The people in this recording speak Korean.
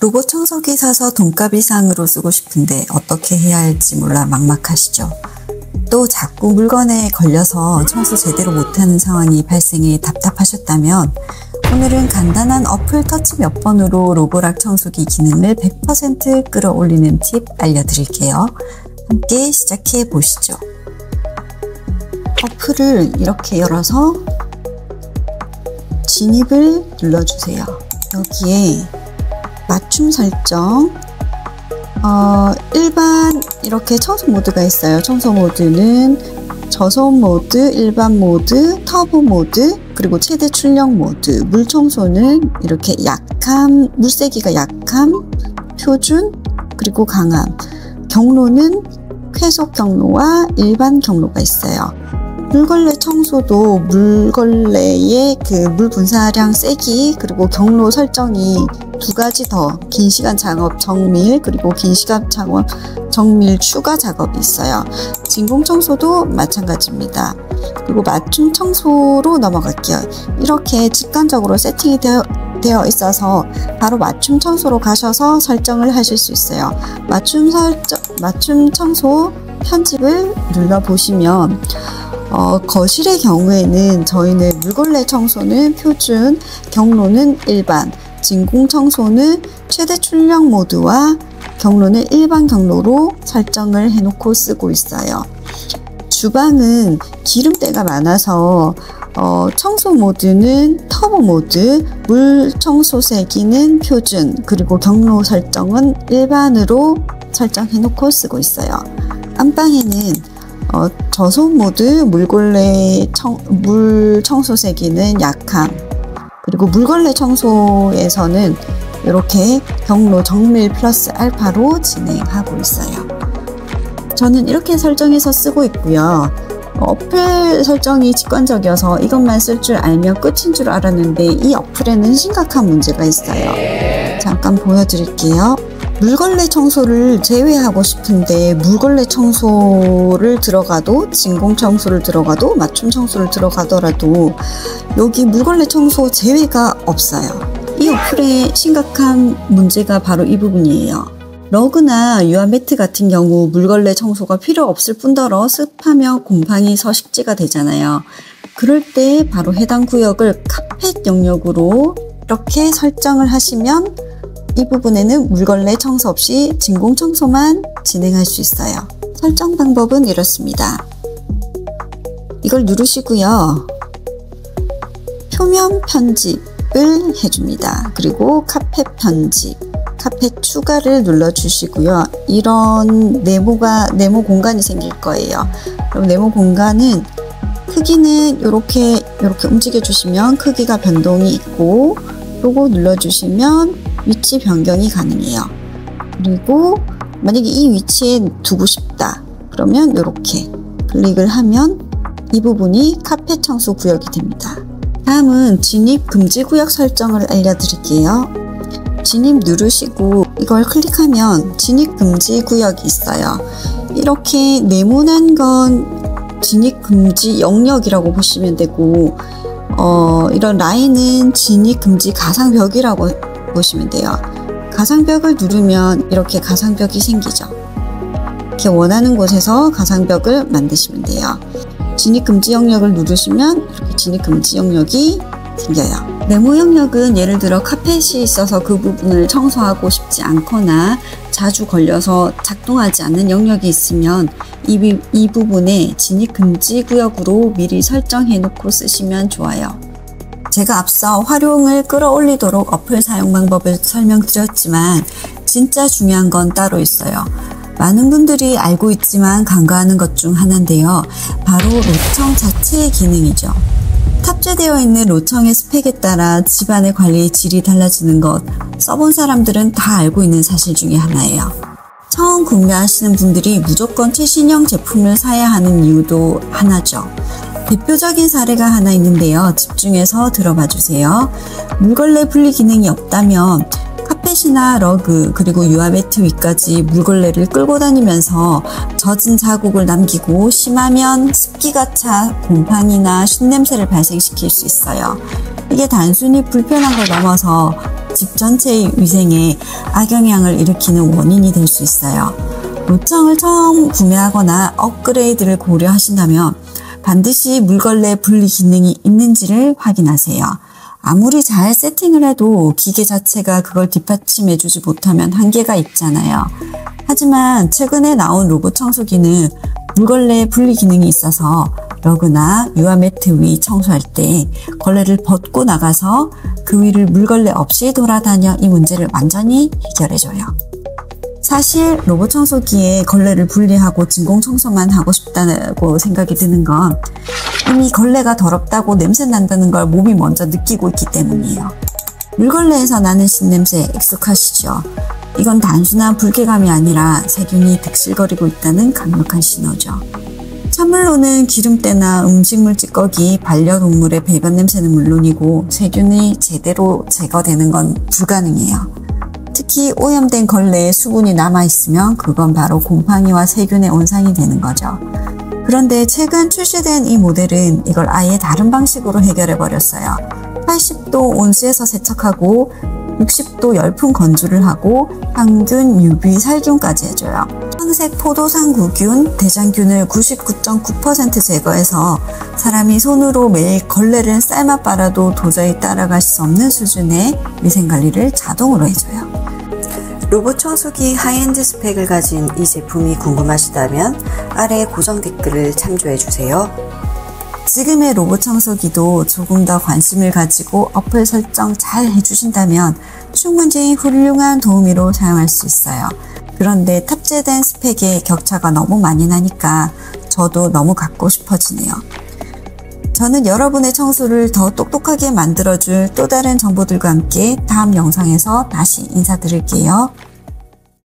로봇 청소기 사서 돈값 이상으로 쓰고 싶은데 어떻게 해야 할지 몰라 막막하시죠? 또 자꾸 물건에 걸려서 청소 제대로 못하는 상황이 발생해 답답하셨다면 오늘은 간단한 어플 터치 몇 번으로 로보락 청소기 기능을 100% 끌어올리는 팁 알려드릴게요. 함께 시작해 보시죠. 어플을 이렇게 열어서 진입을 눌러주세요. 여기에 맞춤 설정, 일반 이렇게 청소 모드가 있어요. 청소 모드는 저소음 모드, 일반 모드, 터보 모드, 그리고 최대 출력 모드. 물 청소는 이렇게 약함, 물세기가 약함, 표준, 그리고 강함. 경로는 쾌속 경로와 일반 경로가 있어요. 물걸레 청소도 물걸레의 그 물 분사량 세기, 그리고 경로 설정이 두 가지 더 긴 시간 작업 정밀, 그리고 긴 시간 작업 정밀 추가 작업이 있어요. 진공 청소도 마찬가지입니다. 그리고 맞춤 청소로 넘어갈게요. 이렇게 직관적으로 세팅이 되어 있어서 바로 맞춤 청소로 가셔서 설정을 하실 수 있어요. 맞춤 청소 편집을 눌러보시면 거실의 경우에는 저희는 물걸레 청소는 표준, 경로는 일반, 진공 청소는 최대 출력 모드와 경로는 일반 경로로 설정을 해놓고 쓰고 있어요. 주방은 기름때가 많아서 청소 모드는 터보 모드, 물 청소 세기는 표준, 그리고 경로 설정은 일반으로 설정해놓고 쓰고 있어요. 안방에는 저소음 모드, 물 청소 세기는 약함, 그리고 물걸레 청소에서는 이렇게 경로 정밀 플러스 알파로 진행하고 있어요. 저는 이렇게 설정해서 쓰고 있고요. 어플 설정이 직관적이어서 이것만 쓸 줄 알면 끝인 줄 알았는데 이 어플에는 심각한 문제가 있어요. 잠깐 보여드릴게요. 물걸레 청소를 제외하고 싶은데 물걸레 청소를 들어가도, 진공 청소를 들어가도, 맞춤 청소를 들어가더라도 여기 물걸레 청소 제외가 없어요. 이 어플의 심각한 문제가 바로 이 부분이에요. 러그나 유화 매트 같은 경우 물걸레 청소가 필요 없을 뿐더러 습하며 곰팡이 서식지가 되잖아요. 그럴 때 바로 해당 구역을 카펫 영역으로 이렇게 설정을 하시면 이 부분에는 물걸레 청소 없이 진공 청소만 진행할 수 있어요. 설정 방법은 이렇습니다. 이걸 누르시고요. 표면 편집을 해줍니다. 그리고 카펫 편집, 카펫 추가를 눌러주시고요. 이런 네모 공간이 생길 거예요. 그럼 네모 공간은 크기는 이렇게 움직여주시면 크기가 변동이 있고, 요거 눌러주시면 위치 변경이 가능해요. 그리고 만약에 이 위치에 두고 싶다 그러면 이렇게 클릭을 하면 이 부분이 카펫 청소 구역이 됩니다. 다음은 진입 금지 구역 설정을 알려드릴게요. 진입 누르시고 이걸 클릭하면 진입 금지 구역이 있어요. 이렇게 네모난 건 진입 금지 영역이라고 보시면 되고, 이런 라인은 진입 금지 가상벽이라고 보시면 돼요. 가상벽을 누르면 이렇게 가상벽이 생기죠. 이렇게 원하는 곳에서 가상벽을 만드시면 돼요. 진입 금지 영역을 누르시면 이렇게 진입 금지 영역이 생겨요. 네모 영역은 예를 들어 카펫이 있어서 그 부분을 청소하고 싶지 않거나 자주 걸려서 작동하지 않는 영역이 있으면 이 부분에 진입 금지 구역으로 미리 설정해 놓고 쓰시면 좋아요. 제가 앞서 활용을 끌어올리도록 어플 사용 방법을 설명드렸지만 진짜 중요한 건 따로 있어요. 많은 분들이 알고 있지만 간과하는 것 중 하나인데요. 바로 로청 자체의 기능이죠. 탑재되어 있는 로청의 스펙에 따라 집안의 관리의 질이 달라지는 것, 써본 사람들은 다 알고 있는 사실 중에 하나예요. 처음 구매하시는 분들이 무조건 최신형 제품을 사야 하는 이유도 하나죠. 대표적인 사례가 하나 있는데요. 집중해서 들어봐 주세요. 물걸레 분리 기능이 없다면 카펫이나 러그, 그리고 유화 매트 위까지 물걸레를 끌고 다니면서 젖은 자국을 남기고 심하면 습기가 차 곰팡이나 쉰냄새를 발생시킬 수 있어요. 이게 단순히 불편한 걸 넘어서 집 전체의 위생에 악영향을 일으키는 원인이 될 수 있어요. 로청을 처음 구매하거나 업그레이드를 고려하신다면 반드시 물걸레 분리 기능이 있는지를 확인하세요. 아무리 잘 세팅을 해도 기계 자체가 그걸 뒷받침해주지 못하면 한계가 있잖아요. 하지만 최근에 나온 로봇 청소기는 물걸레 분리 기능이 있어서 러그나 유화 매트 위 청소할 때 걸레를 벗고 나가서 그 위를 물걸레 없이 돌아다녀 이 문제를 완전히 해결해줘요. 사실 로봇 청소기에 걸레를 분리하고 진공 청소만 하고 싶다고 생각이 드는 건 이미 걸레가 더럽다고 냄새 난다는 걸 몸이 먼저 느끼고 있기 때문이에요. 물걸레에서 나는 신냄새 익숙하시죠? 이건 단순한 불쾌감이 아니라 세균이 득실거리고 있다는 강력한 신호죠. 찬물로는 기름때나 음식물 찌꺼기, 반려동물의 배변 냄새는 물론이고 세균이 제대로 제거되는 건 불가능해요. 특히 오염된 걸레에 수분이 남아있으면 그건 바로 곰팡이와 세균의 온상이 되는 거죠. 그런데 최근 출시된 이 모델은 이걸 아예 다른 방식으로 해결해버렸어요. 80도 온수에서 세척하고 60도 열풍 건조를 하고 항균, 유비, 살균까지 해줘요. 황색 포도상구균, 대장균을 99.9% 제거해서 사람이 손으로 매일 걸레를 삶아 빨아도 도저히 따라갈 수 없는 수준의 위생관리를 자동으로 해줘요. 로봇 청소기 하이엔드 스펙을 가진 이 제품이 궁금하시다면 아래 고정 댓글을 참조해주세요. 지금의 로봇 청소기도 조금 더 관심을 가지고 어플 설정 잘 해주신다면 충분히 훌륭한 도우미로 사용할 수 있어요. 그런데 탑재된 스펙에 격차가 너무 많이 나니까 저도 너무 갖고 싶어지네요. 저는 여러분의 청소를 더 똑똑하게 만들어줄 또 다른 정보들과 함께 다음 영상에서 다시 인사드릴게요.